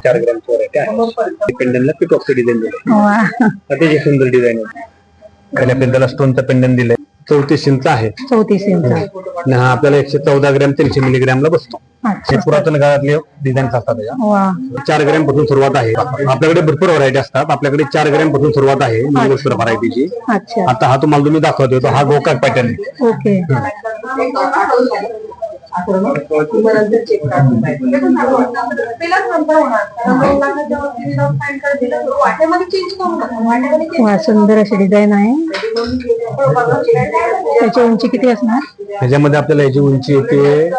4 ग्रॅमची variety आहे. पेंडनला पिकॉकचं design दिलं, अतिशय सुंदर डिझाईन आहे. खाली आपल्याला स्टोनचं पेंडन दिलंय, 34 इंच आहे. 34 इंच आणि हा आपल्याला 114 ग्रॅम 300 मिलीग्रॅमला बसतो. हे पुरातन काळातले डिझाईन असतात. 4 ग्रॅम पासून सुरुवात आहे. आपल्याकडे भरपूर व्हरायटी असतात. आपल्याकडे 4 ग्रॅम पासून सुरुवात आहे मंगळसूत्र व्हरायटीची. आता हा तुम्हाला तुम्ही दाखवतो हा गोकाक पॅटर्न. ओके. सुंदर अशी डिझाईन आहे. त्याची उंची किती असणार? ह्याच्यामध्ये आपल्याला याची उंची येते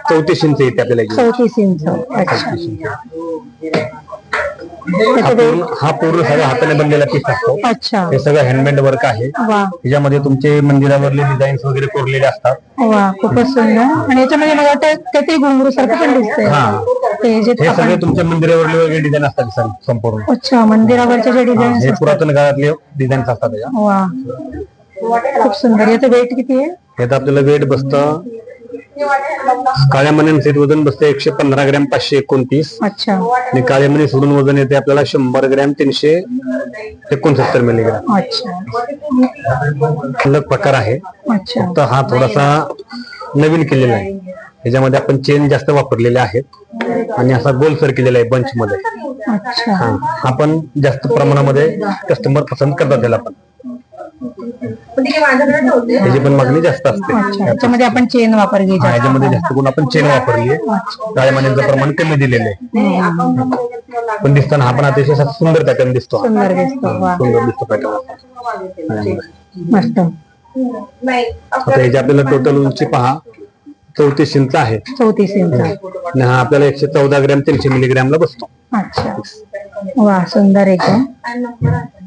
34 इंच येते आपल्याला. 34 इंच. अच्छा. हा पूर्ण सगळं हाताने बनलेला पीस असतो. अच्छा. हे सगळं हँडमेड वर्क आहे. ह्याच्यामध्ये तुमचे मंदिरावरले डिझाईन्स वगैरे कोरलेले असतात. वा, खूपच सुंदर. आणि याच्यामध्ये मला वाटतं ते घुंगरू सारखं पण दिसतंय. हे सगळे तुमच्या मंदिरावरले वगैरे डिझाईन असतात संपूर्ण. अच्छा, मंदिरावरचे जे डिझाईन हे पुरातन काळातले डिझाईन्स असतात. वा, खूप सुंदर. याचं वेट किती आहे? यात आपल्याला वेट बसतं, काळ्या मणी सेट वजन बसतं 115 ग्रॅम 529. अच्छा. आणि काळ्या मणी सोडून वजन येते आपल्याला 100 ग्रॅम 369 मिलीग्रॅम. अच्छा. अलग प्रकार आहे. अच्छा. फक्त हा थोडासा नवीन केलेला आहे. ह्याच्यामध्ये आपण चेन जास्त वापरलेले आहेत आणि असा गोल सर केलेला आहे बंच मध्ये. अच्छा. हा पण जास्त प्रमाणामध्ये कस्टमर पसंत करतात त्याला. पण त्याची पण मागणी जास्त असते. त्याच्यामध्ये आपण चेन वापरली. ह्याच्यामध्ये जास्त करून आपण चेन वापरली आहे. काळ्या मण्यांचं प्रमाण कमी दिलेलं आहे. पण दिसताना हा पण अतिशय सुंदर पॅटर्न दिसतो. सुंदर दिसतो पॅटर्न. मस्त. आता ह्याची आपल्याला टोटल उंची पहा 34 इंच आहे. 34 इंच. आणि हा आपल्याला 114 ग्रॅम 300 मिलीग्रॅमला बसतो. अच्छा. वा, सुंदर एकदम.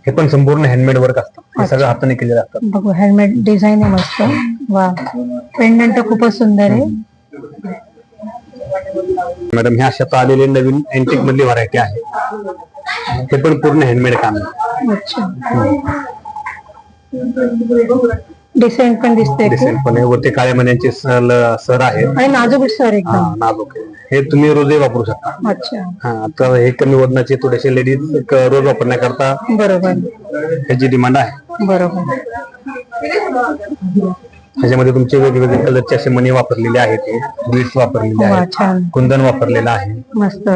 हे पण संपूर्ण हँडमेड वर्क असतं. हे सगळं हाताने केलेलं असतं. बघू, हँडमेड डिझाईन आहे मस्त. वा, पेंडंट खूपच सुंदर आहे. मॅडम, हे अशा आलेले नवीन अँटिक मधली व्हरायटी आहे. हे पण पूर्ण हँडमेड काम आहे. अच्छा. डिसेंट पण दिसते. डिसेंट पण आहे. वरती काळ्या मण्यांचे सर आहेत आणि नाजूक सर एकदम. नाजूक. हे तुम्ही रोजही वापरू शकता. अच्छा. आता हे कमी वजनाचे थोडेसे लेडीज रोज वापरण्याकरता बरोबर ह्याची डिमांड आहे. बरोबर. ह्याच्यामध्ये तुमचे वेगवेगळे कलरचे असे मणी वापरलेले आहेत. बीड्स वापरलेले आहेत. कुंदन वापरलेलं आहे. मस्त.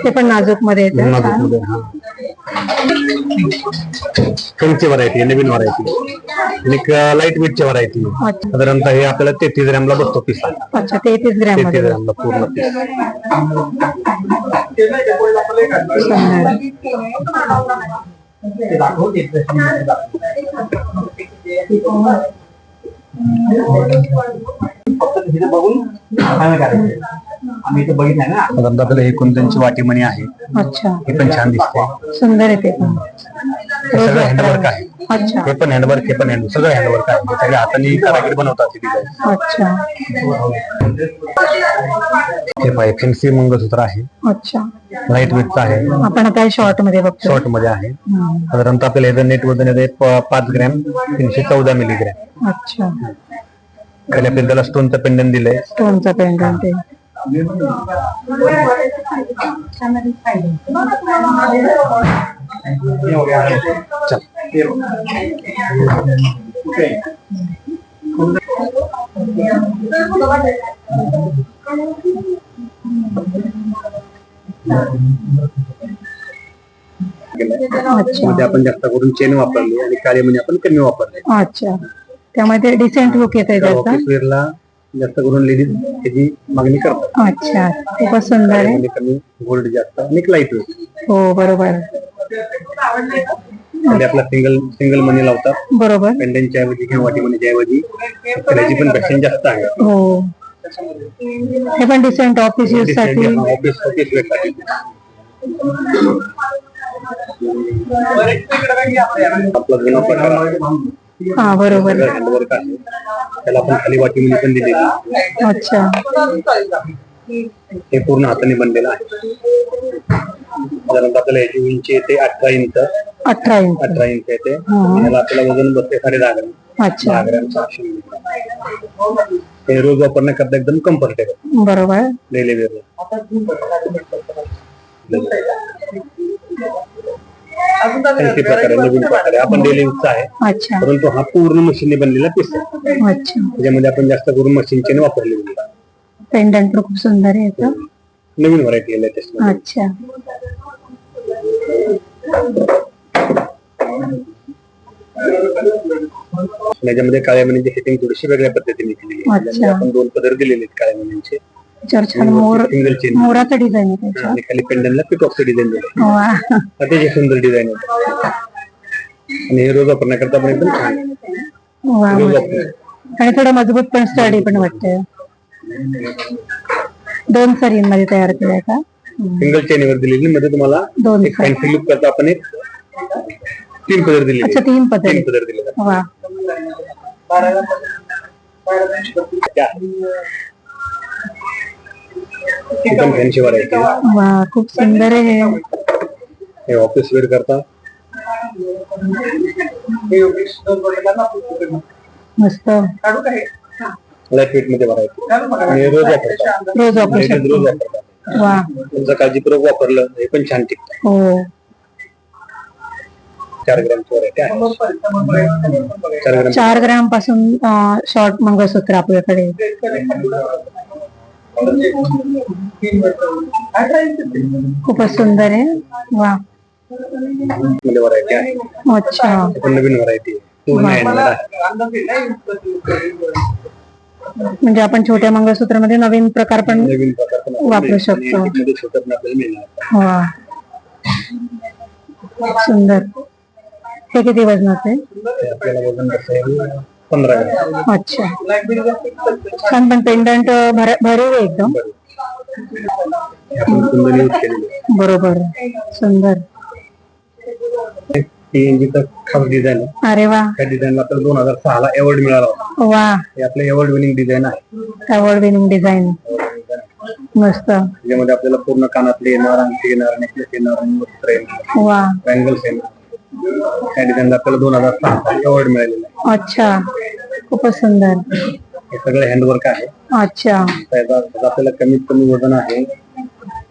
ते पण नाजूक मध्ये येते. फॅन्सी व्हरायटी, नवीन व्हरायटी आणि लाईट वेटची व्हरायटी. साधारणतः हे आपल्याला 33 ग्रॅमला बसतो पीस. अच्छा. 33 ग्रॅमला पूर्ण पीस. आपल्याला हे कुंदनची वाटीमणी आहे. अच्छा. हे पण छान दिसते. सुंदर आहे ते पण. सगळं हँडवर्क आहे. अच्छा. हे पण हँडवर्क, हे पण हँडवर्क, सगळं हँडवर्क आहे. सगळे हाताने कारागीर बनवतात. अच्छा. हे पाय फॅन्सी मंगळसूत्र आहे. अच्छा. लाईट वेटचं आहे. आपण आता शॉर्ट मध्ये बघतो. शॉर्ट मध्ये आहे. साधारणतः आपल्याला नेट वजन येते 5 ग्रॅम 314 मिलीग्रॅम. अच्छा. खाली आपल्याला स्टोनचं पेंडन दिलंय. स्टोनचा पेंडंट आहे. आपण जास्त करून चेन वापरली आणि काळी मणी आपण कमी वापरले. अच्छा. त्यामध्ये डिसेंट लुक येते त्याचा. जास्त करून लेडीज त्याची मागणी करतात. अच्छा. खूपच सुंदर आहे. कमी गोल्ड जास्त आणि लाईट वेट. हो, बरोबर. आपला सिंगल मनी लावतात. बरोबर. पेंडनच्या ऐवजी किंवा वाटी मनीच्या ऐवजी त्याची पण पॅशन जास्त आहे. हो. हे पण डिसेंट ऑफिस यूज साठी. ऑफिस वेट साठी. आपला जुना प्रकार. हा, बरोबर. हँडवर्क आहे. त्याला आपण खाली वाटी मनी पण दिलेली. अच्छा. हे पूर्ण हाताने बनलेलं आहे. साधारणतः आपल्याला याची उंची येते 18 इंच 18 इंच 18 इंच येते. याला आपल्याला वजन बसते 10.5 ग्रॅम. अच्छा 10 ग्रॅम 600 मिलीग्रॅम. हे रोज वापरण्याकरता एकदम कम्फर्टेबल बरोबर. Daily wear. फॅन्सी प्रकारे नवीन प्रकारे आपण डेली यूजचा आहे. अच्छा परंतु हा पूर्ण मशीनने बनलेला पीस आहे. अच्छा. त्याच्यामध्ये आपण जास्त करून मशीनचे वापरलेली पेंडंट पण खूप सुंदर आहे याचं. नवीन व्हरायटी लेटेस्ट. अच्छा त्याच्यामध्ये काळ्या मणीची सेटिंग थोडीशी वेगळ्या पद्धतीने केलेली आहे. अच्छा. आपण 2 पदर दिलेले आहेत काळ्या मणीचे. छान मोर सिंगल चेन मोराचा डिझाइन आहे त्याच्यात. आणि खाली पेंडलला पिकॉकचं डिझाईन दिलं. वा अतिशय सुंदर डिझाईन आहे. आणि हे रोज वापरण्याकरता पण एकदम छान आहे. वा रोज मस्त. वापरण्याकरता. आणि थोडं मजबूत पण स्टडी पण वाटतंय. 2 सरींमध्ये तयार केलंय का? सिंगल चेनवर दिलेली मध्ये तुम्हाला 2 एक फॅन्सी लुक करता आपण एक 3 पदर दिलेले. अच्छा 3 पदर. 3 पदर दिलेले. वा एकदम फॅन्सी व्हरायटी. वा खूप सुंदर आहे हे ऑफिस वेअर करता. मस्त. लाईट वेट मध्ये व्हरायटी. आणि रोज वापरता. रोज वापरू रोज शकतो. वापरता. वा तुमचं काळजीपूर्वक वापरलं हे पण छान टिकतं. हो 4 ग्रॅमची व्हरायटी आहे. 4 ग्रॅम 4 ग्रॅम पासून शॉर्ट मंगळसूत्र आपल्याकडे. खूपच सुंदर आहे. वा मध्ये व्हरायटी आहे. अच्छा हे पण नवीन व्हरायटी आहे. पूर्ण हँडमेड आहे. म्हणजे आपण छोट्या मंगळसूत्रामध्ये नवीन प्रकार पण नवीन प्रकार पण आपण वापरू आणि शकतो. मध्ये छोटं पण आपल्याला मिळणार. वा सुंदर. हे किती वजनाचे? ते आपल्याला वजन बसेल 15 ग्रॅम. अच्छा छान. पण पेंडंट भरीव आहे एकदम. हे आपण कुंदन यूज केलेली आहे. बरोबर सुंदर. TNG खास डिझाईन आहे. अरे वा त्या डिझाईनला आपल्याला 2006 ला अवॉर्ड मिळाला होता. वा हे आपलं अवॉर्ड विनिंग डिझाईन आहे. Award winning design. मस्त. त्याच्यामध्ये आपल्याला पूर्ण कानातले येणार, अंगठी येणार, नेकलेस येणार, वस्त्र येणार, वा बँगल्स येणार. त्या डिझाईनला आपल्याला 2006 साली अवॉर्ड मिळालेला आहे. अच्छा खूपच सुंदर. हे सगळं हँडवर्क आहे. अच्छा त्याचा आपल्याला कमीत कमी वजन आहे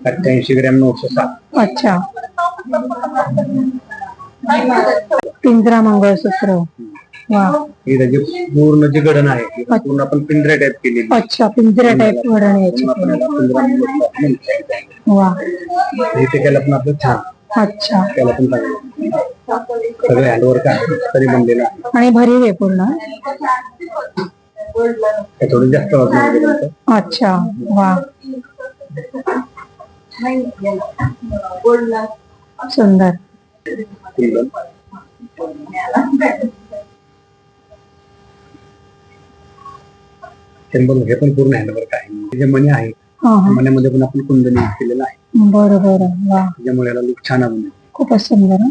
88 ग्रॅम 907. अच्छा. पिंजरा मंगळसूत्र. वा ही त्याची पूर्ण जी गडण आहे ती पूर्ण आपण पिंजऱ्या टाईप केलेली. अच्छा पिंजरा टाईप वडण याची. आपण याला पिंजरा म्हणतो. वा इथे केलं पण आपलं छान. अच्छा त्याला पण चांगलं सगळं हँडवर्क आहे. तरी बनलेलं आहे. आणि भरीव आहे पूर्ण. हे थोडं जास्त वजनामध्ये बनतं. अच्छा वा सुंदर. कुंदन. हे पण पूर्ण हँडवर्क आहे. जे मणी आहे हा हा मण्यामध्ये पण आपण कुंदन यूज केलेलं आहे. बरं बरं. वा त्याच्यामुळे याला लुक छान आलं. खूपच सुंदर.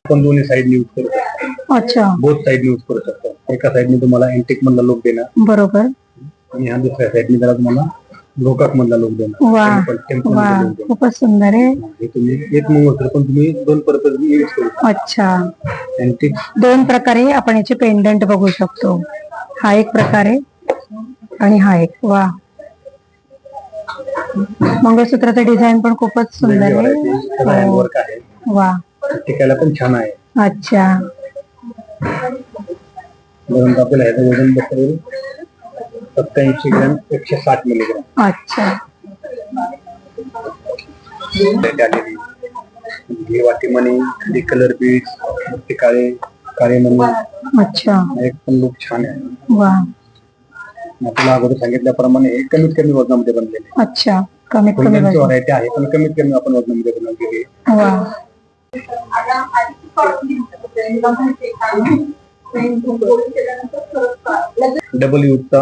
आपण दोन्ही साईड यूज करू शकतो. अच्छा बोथ साईड यूज करू शकतो. एका साईडने तुम्हाला अँटिक मधला लुक देणार बरोबर. आणि ह्या दुसऱ्या साईडने त्याला तुम्हाला गोकाक मधला लुक देणार. वा टेम्पल वा मधला look देणार. खूपच सुंदर आहे. हे तुम्ही एक मंगळसूत्र पण तुम्ही 2 पर्पज यूज करू शकता. अच्छा अँटिक 2 प्रकारे आपण याचे पेंडंट बघू शकतो. हा एक प्रकार आहे आणि हा एक. वा मंगळसूत्राचं डिझाईन पण खूपच सुंदर आहे. हँडवर्क आहे. वा टिकायला पण छान आहे. अच्छा परंतु आपल्याला ह्याचं वजन बसेल 87 ग्रॅम 160 मिलीग्राम. अच्छा ही वाटी मणी, खाली कलर बीट्स, ते काळे मणी. अच्छा एक पण लुक छान आहे. वा आपल्याला अगोदर सांगितल्याप्रमाणे हे कमीत कमी वजनामध्ये बनलेले आहे. अच्छा कमीत कमी कुंदनची वजन. व्हरायटी आहे पण कमीत कमी आपण वजनामध्ये बनवलेली आहे. वा डबल यूजचा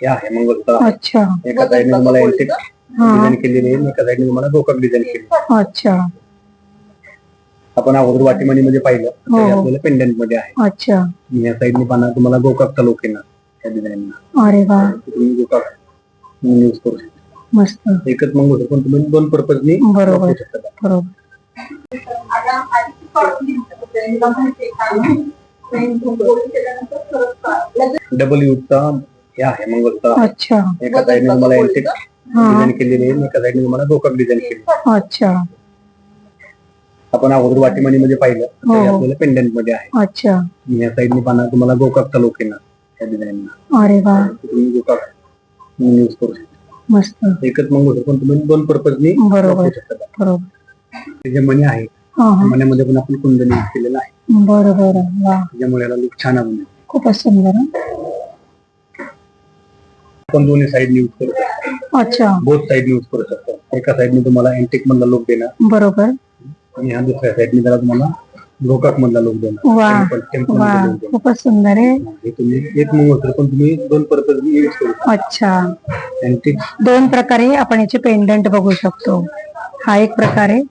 हे आहे मंगळसूत्र. अच्छा एका साईडने तुम्हाला अँटिक डिझाईन केलेली आहे, एका साईडने तुम्हाला गोकाक डिझाईन केली. अच्छा आपण अगोदर वाटीमणी मध्ये पाहिलं हो. ते आपल्याला पेंडंट मध्ये आहे. अच्छा या साईडने पाहणार तुम्हाला गोकाकचा लुक येणार त्या डिझाईनला. अरे वा तुम्ही गोकाक म्हणून यूज करू शकता. मस्त. एकच मंगळसूत्र पण तुम्ही दोन पर्पजनी बरोबर वापरू शकता. बरोबर. डबल यूजचा हे आहे मंगळसूत्र. अच्छा. एका साईडने तुम्हाला एंटिक डिझाईन केलेली आहे, एका साईडने तुम्हाला गोकाक डिझाईन केली. अच्छा. आपण अगोदर वाटीमणी मध्ये पाहिलं हो. ते आपल्याला पेंडंट मध्ये आहे. अच्छा. या साईडने पाना तुम्हाला गोकाकचा लुक येणार त्या डिझाईन. अरे वा. तुम्ही गोकाक यूज करू शकता. मस्त. एकच मंगळसूत्र पण तुम्ही दोन पर्पजनी बरोबर वापरू शकता. बरोबर. ते जे मणी आहे मण्यामध्ये पण आपण कुंदन यूज केलेलं आहे. बरोबर. वा. त्यामुळे याला लुक छान आहे. खूपच सुंदर. आपण दोन्ही साईड यूज करू शकतो. अच्छा. बोथ साईड यूज करू शकतो. एका साईडने तुम्हाला एंटिक मधला लुक देणार बरोबर. आणि ह्या दुसऱ्या साईडने त्याला तुम्हाला गोकाक मधला लुक देणार. वा टेम्पल वा. मध्ये look देणार. खूपच सुंदर आहे. हे तुम्ही एक मंगळसूत्र पण तुम्ही दोन पर्पजनी यूज करू शकता. अच्छा. एंटिक दोन प्रकारे आपण याचे पेंडंट बघू शकतो. हा एक प्रकार आहे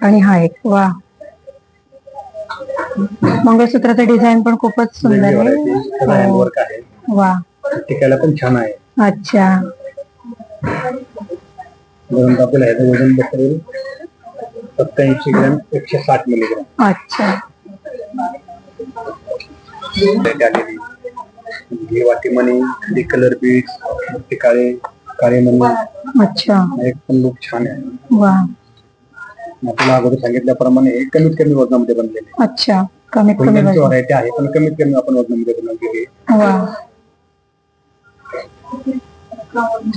आणि हा एक. वा. मंगळसूत्राचं डिझाईन पण खूपच सुंदर आहे. हँडवर्क आहे. वा. टिकायला पण छान आहे. अच्छा. परंतु आपल्याला ह्याचं वजन बसेल 87 ग्रॅम 160 मिलीग्राम. अच्छा. ही वाटीमणी खाली कलर बीड्स ते काळे मणी. अच्छा. एक पण लुक छान आहे. वा. आपल्याला अगोदर सांगितल्याप्रमाणे हे कमीत कमी वजनामध्ये बनलेले. अच्छा. कमीत कमी कुंदनची व्हरायटी आहे पण कमीत कमी आपण वजनामध्ये बनवलेली आहे. वा.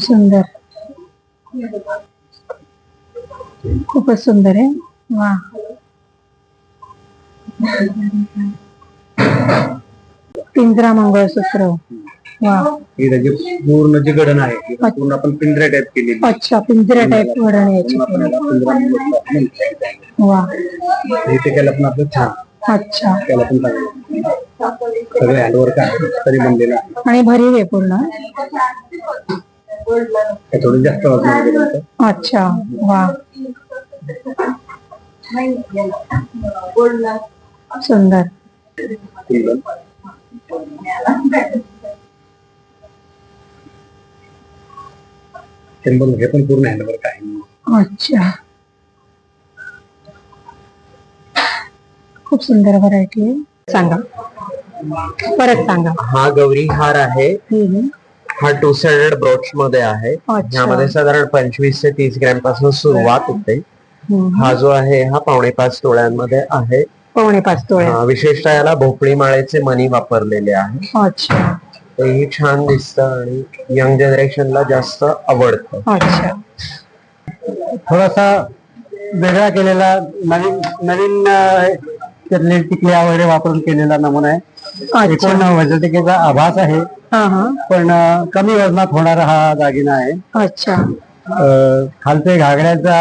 सुंदर. खूपच सुंदर आहे. वा. पिंजरा मंगळसूत्र. वा. ही त्याची पूर्ण जी गडण आहे ती पूर्ण आपण पिंजऱ्या टाईप केलेली. अच्छा. पिंजऱ्या टाईप वडण याची. आपल्याला पिंजरा मंगळसूत्र म्हणतात. वा. हे टिकायला पण आपलं छान. अच्छा. त्याला पण चांगलं सगळं हँडवर्क आहे तरी बनलेलं आहे. आणि भरीव आहे पूर्ण. हे थोडं जास्त वजनामध्ये बनतं. अच्छा. वा. सुंदर. कुंदन. टेम्पल हे पण पूर्ण हँडवर्क आहे. अच्छा. खूप सुंदर व्हरायटी आहे. सांगा परत सांगा. हा गौरी हार आहे. हम्म. हा 2 साइडेड ब्रोच मध्ये आहे. अच्छा. यामध्ये साधारण 25 ते 30 ग्रॅम पासून सुरुवात होते. हम्म. हा जो आहे हा 5.25 तोळ्यांमध्ये आहे. 5.25 तोळे. विशेषतः याला भोपळी माळेचे मणी वापरलेले आहे. अच्छा. तेही छान दिसतं आणि यंग जनरेशनला जास्त आवडतं. अच्छा. थोडासा वेगळा केलेला नवीन नवीन त्यातले टिकल्या वगैरे वापरून केलेला नमुना आहे. अच्छा. एकूण वजनटिकेचा आभास आहे हा हा. पण कमी वजनात होणारा हा दागिना आहे. अच्छा. खालचे घागऱ्याचा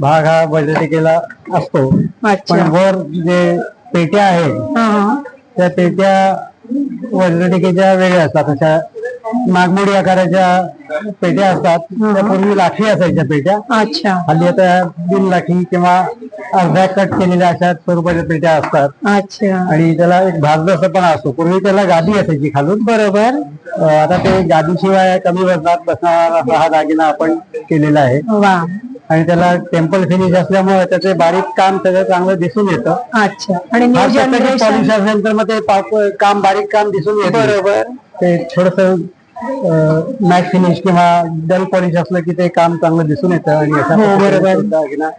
भाग हा वजनटिकेला असतो पण अच्छा. वर जे पेट्या आहे हा हा. त्या पेट्या वजनटिकेच्या वेगळ्या असतात. अशा नागमोडी आकाराच्या पेट्या असतात. त्या पूर्वी लाठी असायच्या पेट्या. अच्छा. हल्ली आता बिन लाठी किंवा अर्ध्या कट केलेल्या अशा स्वरूपाच्या पेट्या असतात. अच्छा. आणि त्याला एक भागदस्तपणा असतो. पूर्वी त्याला गादी असायची खालून. बरोबर. आता ते गादीशिवाय कमी वजनात बसणारा असा हा दागिना आपण केलेला आहे. वा. आणि त्याला टेम्पल फिनिश असल्यामुळे त्याचे बारीक काम त्याचं चांगलं दिसून येतं. अच्छा. आणि न्यू जनरेशन. पॉलिश असेल तर मग ते काम बारीक काम दिसून येतं. बरोबर. ते थोडस मॅट फिनिश किंवा डल पॉलिश असलं की ते काम चांगलं दिसून येतं. आणि अशा बरोबर. दागिना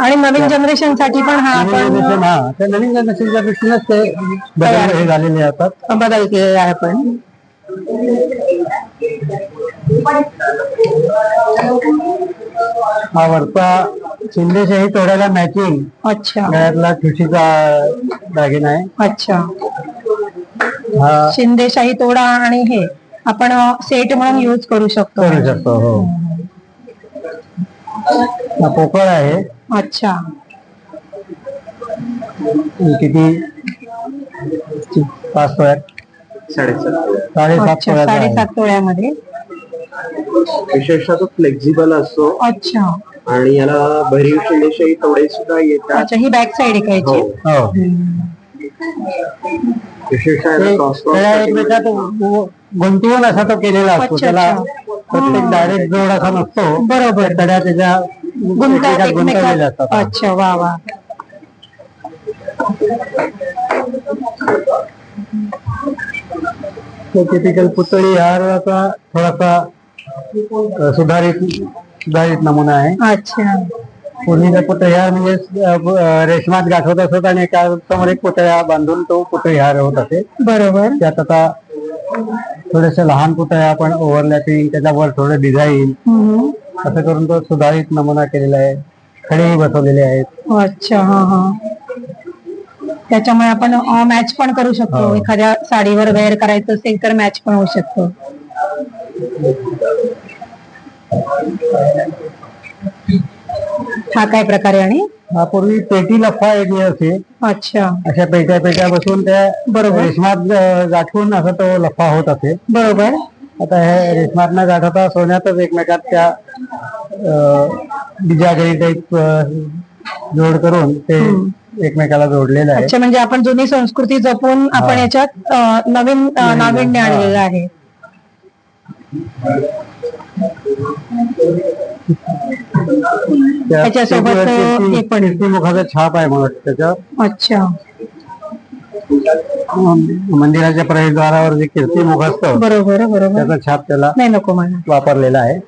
आणि नवीन जनरेशन साठी पण हा आपण हा त्या नवीन जनरेशनच्या दृष्टीनेच ते बदल हे झालेले असतात. बदल केलेला आहे आपण. हा वरचा शिंदेशाही तोड्याला मॅचिंग अच्छा. गळ्यातला ठुशीचा दागिना आहे. अच्छा. हा शिंदेशाही तोडा आणि हे आपण सेट म्हणून यूज करू शकतो. करू शकतो. हो. हा पोकळ आहे. अच्छा. किती 5 तोळ्यात 7.5 अच्छा. 7.5 तोळ्यामध्ये. विशेषतः तो फ्लेक्झिबल असतो अच्छा. आणि याला भरीव शिंदेशाही तोडे सुद्धा येतात. अच्छा. ही बॅक साइड आहे का याची? हो. हो. हम्म. विशेष आहे ना, क्रॉस एकमेकात गुंतवून असा तो केलेला असतो. अच्छा, त्याला अच्छा. प्रत्येक डायरेक्ट जोड असा नसतो. बरोबर. कड्या त्याच्या एकमेकात गुंतवलेल्या असतात. अच्छा, वा वा. तो टिपिकल पुतळी हाराचा थोडासा सुधारित नमुना आहे. अच्छा. पूर्वीचा पुतळी हार म्हणजे रेशमात गाठवत असत आणि एका समोर एक पुतळ्या बांधून तो पुतळी हार होत असे. बरोबर. त्यात आता थोडेसे लहान पुतळ्या आपण ओव्हरलॅपिंग, त्याच्यावर थोडं डिझाईन हम्म. असं करून तो सुधारित नमुना केलेला आहे. खडेही बसवलेले आहेत. अच्छा, हा हा. त्याच्यामुळे आपण मॅच पण करू शकतो. एखाद्या साडीवर वेअर करायचं असेल तर मॅच पण होऊ शकतो. हा काय प्रकारे आणि हा पूर्वी पेटी लफा एक असे. अच्छा. अशा पेट्या बसून त्या बरोबर. रेशमात गाठवून असा तो लफा होत असे. बरोबर. आता हे रेशमात न गाठवता सोन्यातच एकमेकात त्या बिजागरी टाईप जोड करून ते एकमेकाला जोडलेलं आहे. अच्छा, म्हणजे आपण जुनी संस्कृती जपून आपण याच्यात नवीन नाविन्य आणलेलं आहे. त्याच्यासोबत हे पण मुखाचा छाप आहे मला त्याच्या. अच्छा. मंदिराच्या प्रवेशद्वारावर जे कीर्तिमुख असतं बरोबर बरोबर. त्याचा छाप त्याला नाही नको मला. वापरलेला आहे.